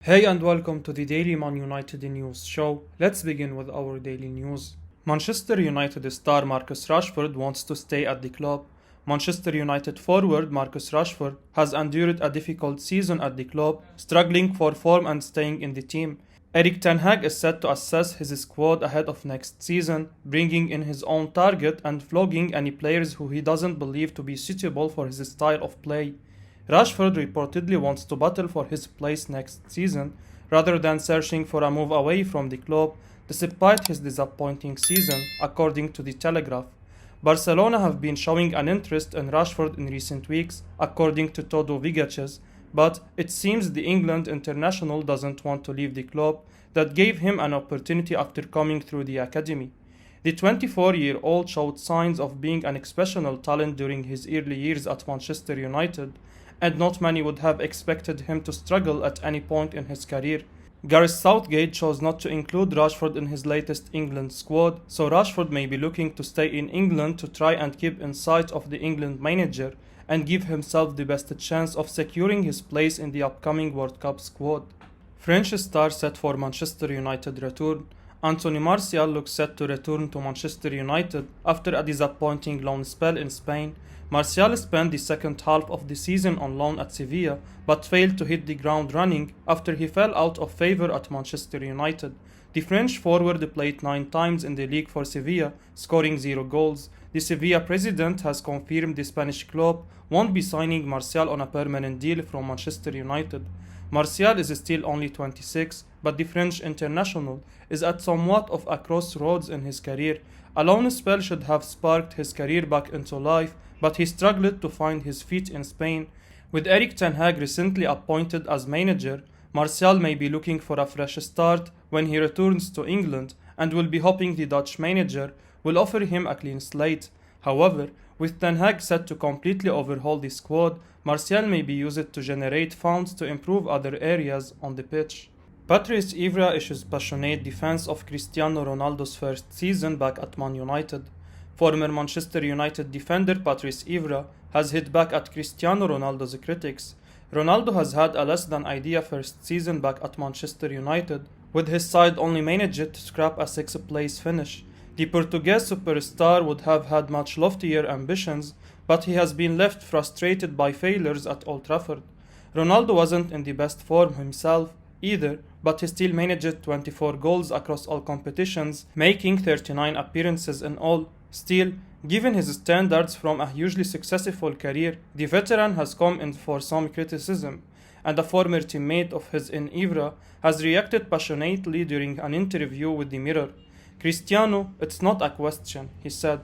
Hey and welcome to the Daily Man United News show. Let's begin with our daily news. Manchester United star Marcus Rashford wants to stay at the club. Manchester United forward Marcus Rashford has endured a difficult season at the club, struggling for form and staying in the team. Erik ten Hag is set to assess his squad ahead of next season, bringing in his own target and flogging any players who he doesn't believe to be suitable for his style of play. Rashford reportedly wants to battle for his place next season rather than searching for a move away from the club, despite his disappointing season, according to the Telegraph. Barcelona have been showing an interest in Rashford in recent weeks, according to Todo Vigaches, but it seems the England international doesn't want to leave the club that gave him an opportunity after coming through the academy. The 24-year-old showed signs of being an exceptional talent during his early years at Manchester United, and not many would have expected him to struggle at any point in his career. Gareth Southgate chose not to include Rashford in his latest England squad, so Rashford may be looking to stay in England to try and keep in sight of the England manager and give himself the best chance of securing his place in the upcoming World Cup squad. French star set for Manchester United return. Anthony Martial looks set to return to Manchester United after a disappointing loan spell in Spain. Martial spent the second half of the season on loan at Sevilla, but failed to hit the ground running after he fell out of favour at Manchester United. The French forward played 9 times in the league for Sevilla, scoring 0 goals. The Sevilla president has confirmed the Spanish club won't be signing Martial on a permanent deal from Manchester United. Martial is still only 26, but the French international is at somewhat of a crossroads in his career. A loan spell should have sparked his career back into life, but he struggled to find his feet in Spain. With Erik ten Hag recently appointed as manager, Martial may be looking for a fresh start when he returns to England and will be hoping the Dutch manager will offer him a clean slate. However, with ten Hag set to completely overhaul the squad, Martial may be used to generate funds to improve other areas on the pitch. Patrice Evra issues passionate defense of Cristiano Ronaldo's first season back at Man United. Former Manchester United defender Patrice Ibra has hit back at Cristiano Ronaldo's critics. Ronaldo has had a less than ideal first season back at Manchester United, with his side only managed to scrap a 6th place finish. The Portuguese superstar would have had much loftier ambitions, but he has been left frustrated by failures at Old Trafford. Ronaldo wasn't in the best form himself either, but he still managed 24 goals across all competitions, making 39 appearances in all. Still, given his standards from a hugely successful career, the veteran has come in for some criticism, and a former teammate of his in Evra has reacted passionately during an interview with the Mirror. Cristiano, it's not a question, he said.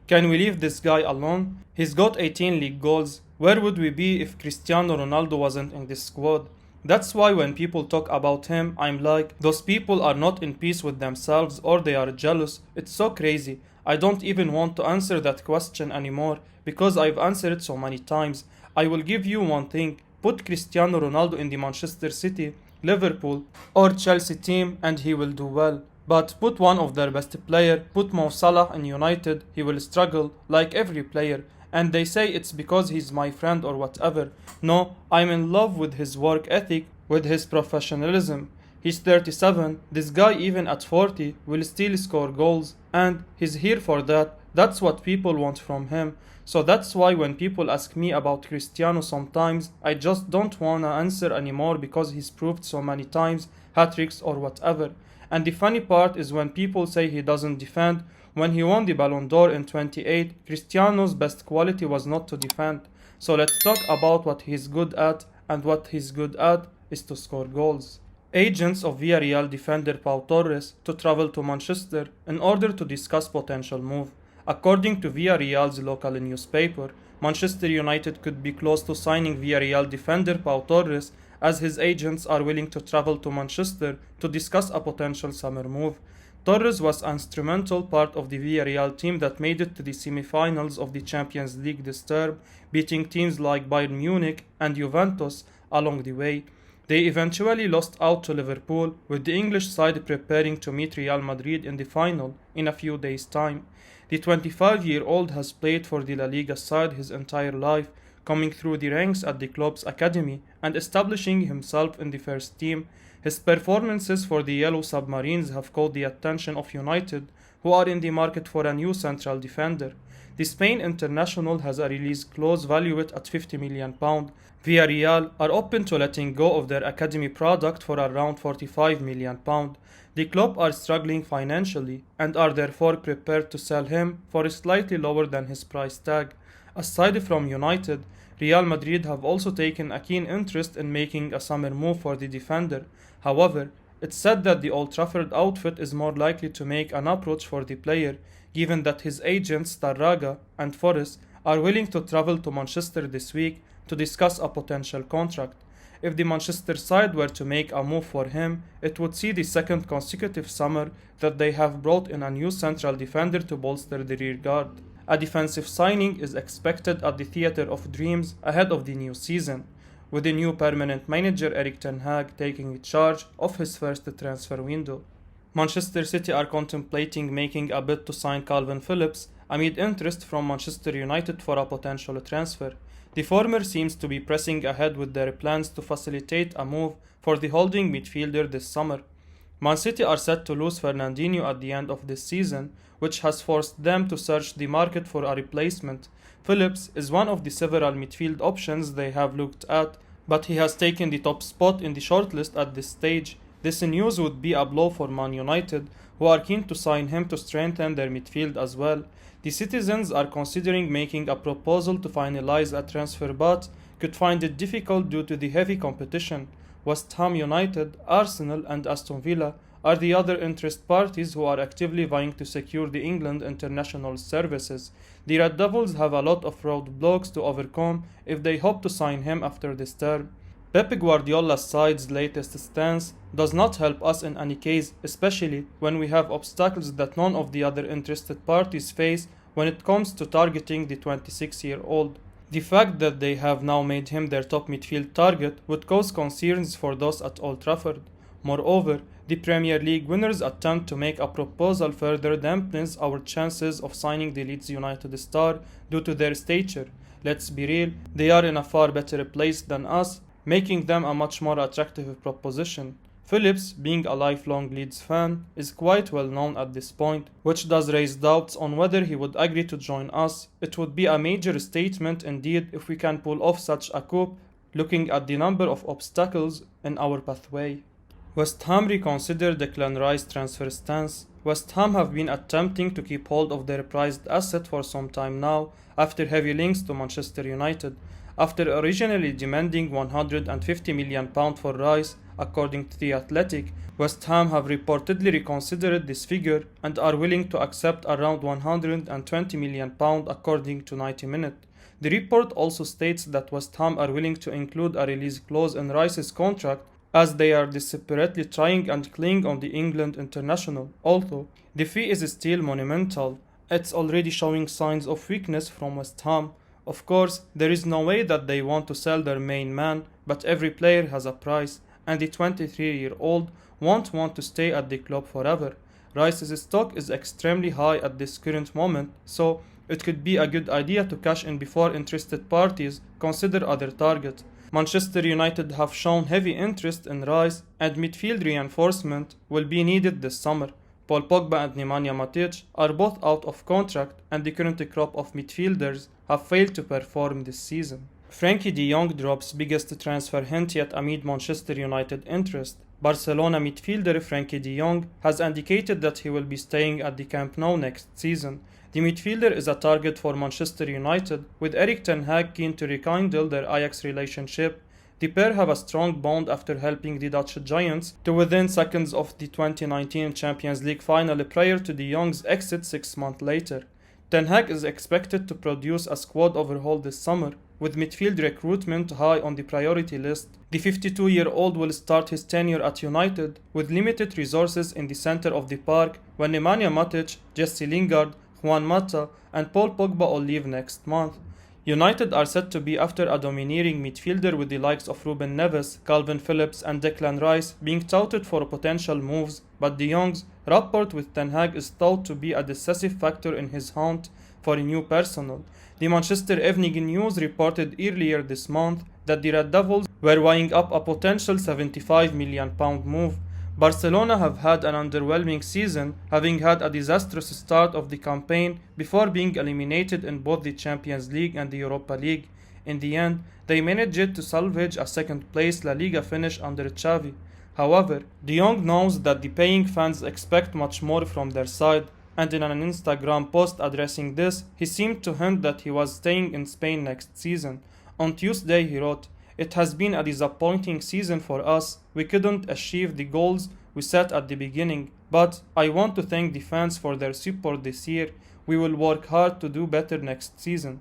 Can we leave this guy alone? He's got 18 league goals. Where would we be if Cristiano Ronaldo wasn't in this squad? That's why when people talk about him, I'm like, those people are not in peace with themselves or they are jealous. It's so crazy. I don't even want to answer that question anymore because I've answered it so many times. I will give you one thing. Put Cristiano Ronaldo in the Manchester City, Liverpool or Chelsea team and he will do well. But put one of their best players, put Mo Salah in United, he will struggle like every player. And they say it's because he's my friend or whatever. No, I'm in love with his work ethic, with his professionalism. He's 37, this guy even at 40 will still score goals, and he's here for that. That's what people want from him. So that's why when people ask me about Cristiano sometimes, I just don't wanna answer anymore because he's proved so many times, hat-tricks or whatever. And the funny part is when people say he doesn't defend. When he won the Ballon d'Or in 2008, Cristiano's best quality was not to defend. So let's talk about what he's good at, and what he's good at is to score goals. Agents of Villarreal defender Pau Torres to travel to Manchester in order to discuss potential move. According to Villarreal's local newspaper, Manchester United could be close to signing Villarreal defender Pau Torres, as his agents are willing to travel to Manchester to discuss a potential summer move. Torres was an instrumental part of the Villarreal team that made it to the semi-finals of the Champions League this term, beating teams like Bayern Munich and Juventus along the way. They eventually lost out to Liverpool, with the English side preparing to meet Real Madrid in the final in a few days' time. The 25-year-old has played for the La Liga side his entire life, coming through the ranks at the club's academy and establishing himself in the first team. His performances for the Yellow Submarines have caught the attention of United, who are in the market for a new central defender. The Spain international has a release clause valued at £50 million. Villarreal are open to letting go of their academy product for around £45 million. The club are struggling financially and are therefore prepared to sell him for slightly lower than his price tag. Aside from United, Real Madrid have also taken a keen interest in making a summer move for the defender. However, it's said that the Old Trafford outfit is more likely to make an approach for the player, given that his agents Tarraga and Forest are willing to travel to Manchester this week to discuss a potential contract. If the Manchester side were to make a move for him, it would see the second consecutive summer that they have brought in a new central defender to bolster the rear guard. A defensive signing is expected at the Theatre of Dreams ahead of the new season, with the new permanent manager Erik ten Hag taking charge of his first transfer window. Manchester City are contemplating making a bid to sign Calvin Phillips amid interest from Manchester United for a potential transfer. The former seems to be pressing ahead with their plans to facilitate a move for the holding midfielder this summer. Man City are set to lose Fernandinho at the end of this season, which has forced them to search the market for a replacement. Phillips is one of the several midfield options they have looked at, but he has taken the top spot in the shortlist at this stage. This news would be a blow for Man United, who are keen to sign him to strengthen their midfield as well. The citizens are considering making a proposal to finalize a transfer but could find it difficult due to the heavy competition. West Ham United, Arsenal and Aston Villa are the other interest parties who are actively vying to secure the England international services. The Red Devils have a lot of roadblocks to overcome if they hope to sign him after this term. Pep Guardiola's side's latest stance does not help us in any case, especially when we have obstacles that none of the other interested parties face when it comes to targeting the 26-year-old. The fact that they have now made him their top midfield target would cause concerns for those at Old Trafford. Moreover, the Premier League winners' attempt to make a proposal further dampens our chances of signing the Leeds United star due to their stature. Let's be real, they are in a far better place than us, making them a much more attractive proposition. Phillips, being a lifelong Leeds fan, is quite well known at this point, which does raise doubts on whether he would agree to join us. It would be a major statement indeed if we can pull off such a coup, looking at the number of obstacles in our pathway. West Ham reconsider Declan Rice transfer stance. West Ham have been attempting to keep hold of their prized asset for some time now, after heavy links to Manchester United. After originally demanding £150 million for Rice, according to The Athletic, West Ham have reportedly reconsidered this figure and are willing to accept around £120 million according to 90 Minutes. The report also states that West Ham are willing to include a release clause in Rice's contract as they are desperately trying and cling on the England international. Although the fee is still monumental, it's already showing signs of weakness from West Ham. Of course, there is no way that they want to sell their main man, but every player has a price, and the 23-year-old won't want to stay at the club forever. Rice's stock is extremely high at this current moment, so it could be a good idea to cash in before interested parties consider other targets. Manchester United have shown heavy interest in Rice, and midfield reinforcement will be needed this summer. Paul Pogba and Nemanja Matic are both out of contract, and the current crop of midfielders have failed to perform this season. Frenkie de Jong drops biggest transfer hint yet amid Manchester United interest. Barcelona midfielder Frenkie de Jong has indicated that he will be staying at the Camp Nou next season. The midfielder is a target for Manchester United, with Erik ten Hag keen to rekindle their Ajax relationship. The pair have a strong bond after helping the Dutch Giants to within seconds of the 2019 Champions League final prior to de Jong's exit 6 months later. Ten Hag is expected to produce a squad overhaul this summer, with midfield recruitment high on the priority list. The 52-year-old will start his tenure at United with limited resources in the center of the park when Nemanja Matic, Jesse Lingard, Juan Mata and Paul Pogba all leave next month. United are set to be after a domineering midfielder with the likes of Ruben Neves, Calvin Phillips and Declan Rice being touted for potential moves, but de Jong's rapport with Ten Hag is thought to be a decisive factor in his hunt for new personnel. The Manchester Evening News reported earlier this month that the Red Devils were weighing up a potential £75 million move. Barcelona have had an underwhelming season, having had a disastrous start of the campaign before being eliminated in both the Champions League and the Europa League. In the end, they managed to salvage a second-place La Liga finish under Xavi. However, De Jong knows that the paying fans expect much more from their side, and in an Instagram post addressing this, he seemed to hint that he was staying in Spain next season. On Tuesday he wrote, "It has been a disappointing season for us. We couldn't achieve the goals we set at the beginning, but I want to thank the fans for their support this year. We will work hard to do better next season."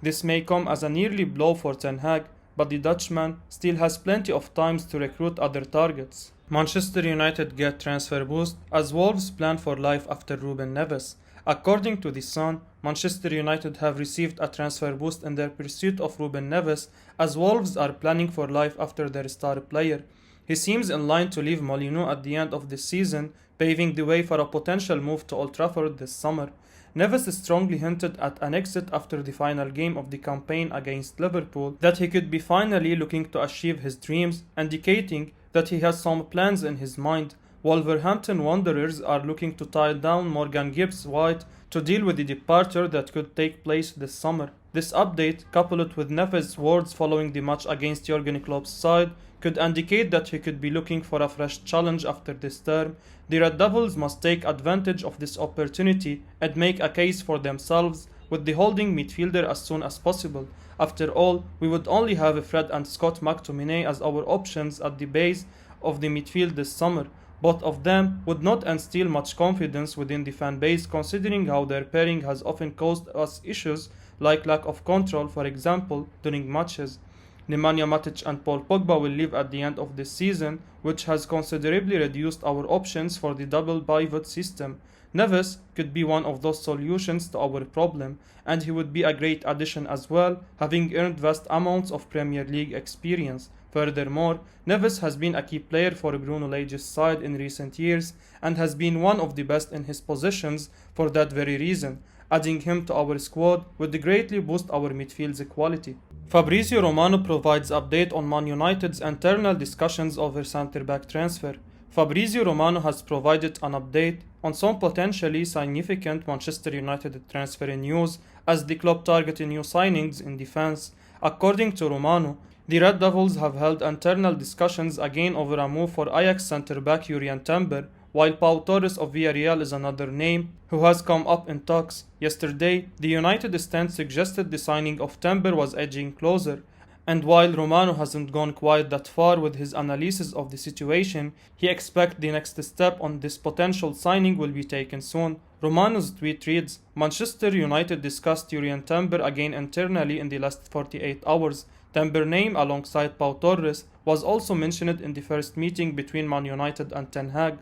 This may come as an early blow for Ten Hag, but the Dutchman still has plenty of time to recruit other targets. Manchester United get transfer boost as Wolves plan for life after Ruben Neves. According to The Sun, Manchester United have received a transfer boost in their pursuit of Ruben Neves as Wolves are planning for life after their star player. He seems in line to leave Molineux at the end of the season, paving the way for a potential move to Old Trafford this summer. Neves strongly hinted at an exit after the final game of the campaign against Liverpool that he could be finally looking to achieve his dreams, indicating that he has some plans in his mind. Wolverhampton Wanderers are looking to tie down Morgan Gibbs-White to deal with the departure that could take place this summer. This update, coupled with Neves' words following the match against Jurgen Klopp's side, could indicate that he could be looking for a fresh challenge after this term. The Red Devils must take advantage of this opportunity and make a case for themselves with the holding midfielder as soon as possible. After all, we would only have Fred and Scott McTominay as our options at the base of the midfield this summer. Both of them would not instill much confidence within the fan base, considering how their pairing has often caused us issues like lack of control, for example, during matches. Nemanja Matic and Paul Pogba will leave at the end of this season, which has considerably reduced our options for the double pivot system. Neves could be one of those solutions to our problem, and he would be a great addition as well, having earned vast amounts of Premier League experience. Furthermore, Neves has been a key player for Bruno Lage's side in recent years and has been one of the best in his positions for that very reason. Adding him to our squad would greatly boost our midfield's quality. Fabrizio Romano provides update on Man United's internal discussions over centre-back transfer. Fabrizio Romano has provided an update on some potentially significant Manchester United transfer news as the club targeted new signings in defence. According to Romano, the Red Devils have held internal discussions again over a move for Ajax centre-back Jurrien, while Pau Torres of Villarreal is another name who has come up in talks. Yesterday, the United stand suggested the signing of Timber was edging closer, and while Romano hasn't gone quite that far with his analysis of the situation, he expects the next step on this potential signing will be taken soon. Romano's tweet reads, "Manchester United discussed Jurrien Timber again internally in the last 48 hours. Timber's name alongside Pau Torres was also mentioned in the first meeting between Man United and Ten Hag.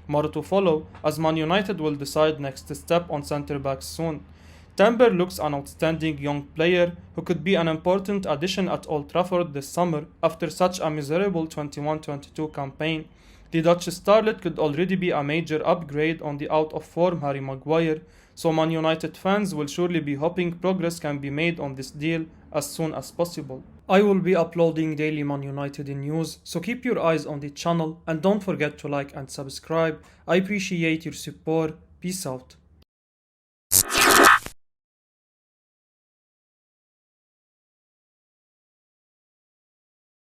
More to follow, as Man United will decide next step on centre-backs soon. Timber looks an outstanding young player who could be an important addition at Old Trafford this summer after such a miserable 21-22 campaign. The Dutch starlet could already be a major upgrade on the out-of-form Harry Maguire, so Man United fans will surely be hoping progress can be made on this deal as soon as possible." I will be uploading daily Man United news, so keep your eyes on the channel and don't forget to like and subscribe. I appreciate your support. Peace out.